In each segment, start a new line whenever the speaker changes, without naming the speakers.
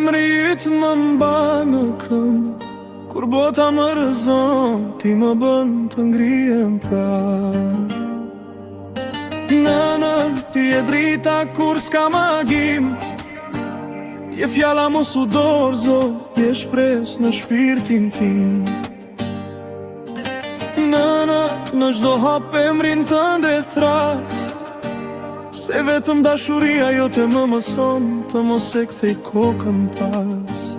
emri yt më mba në këmbë. Kur bota më rëzon, ti më bën të ngrihem prap. Nëna, ti e drita kur s'ka magim. Je fjalla mos u dorzo, je shpres në shpirtin tim. Nëna, në çdo hap emrin tënde thras, se vetëm dashuria jote më mëson të mos e kthej kokën pas.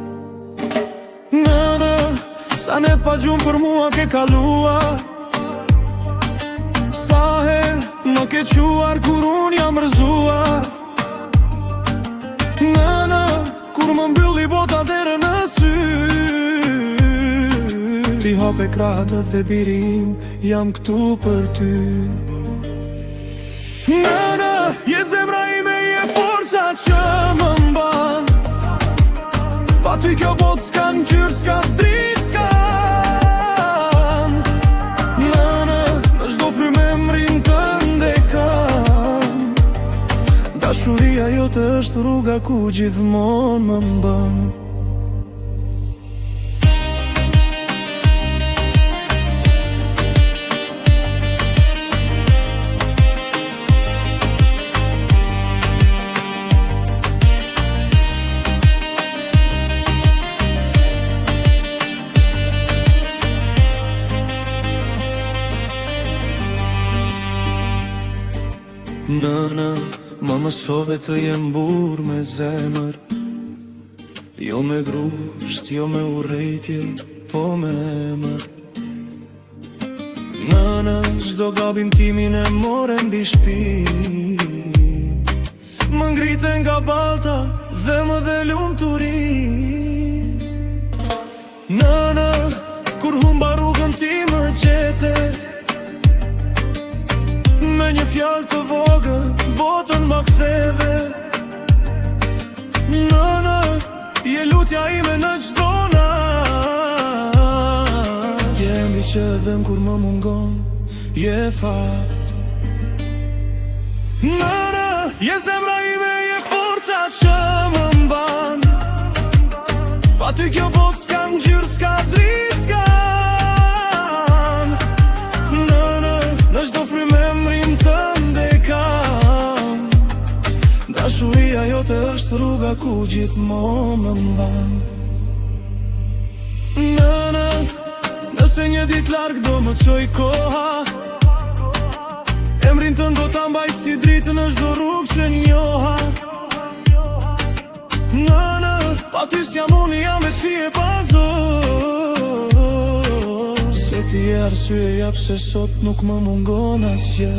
Nëna, sa net pa gjumë për mua ke kaluar, sa her më ke quar kur unë jam rëzuar. Nëna, kur më mbylli bota dere në sy, ti hape kratët dhe birim, jam këtu për ty. Nëna, je zemra ime, je forca që më mban. Pa ty kjo botë s'ka ngjyrë, s'ka dritë, s'kan. Nëna, në çdo frymë emrin tënde kam. Dashuria jote është rruga ku gjithmonë më mban. Nëna, më mësove të jem burr me zemër, jo me grusht, jo me urrejtje, po me emër. Nëna, çdo gabim timin e more mbi shpinë, më ngrite nga balta dhe më dhe lumturin. Nëna, kur humba rrugën ti më gjete, me një fjallë të vogël, botën më ktheve. Nëna, je lutja ime në çdo natë. Je emri që dhem kur më mungon, je fat. Nëna, je zemra ime, je forca që më mban. Pa ty kjo botë s'ka ngjyrë, s'ka dritë, s'kan. Nëna, në çdo frymë emrin tënde kam. Dashuria jote është rruga ku gjithmonë më mban. Nëna, nëse një ditë larg do më çoj koha, emrin tënd do ta mbaj si dritë në çdo rrugë që njoha. Nëna, pa ty s'jam unë, jam veç fije pa zor. Se ti je arsyeja pse sot nuk më mungon asgjë.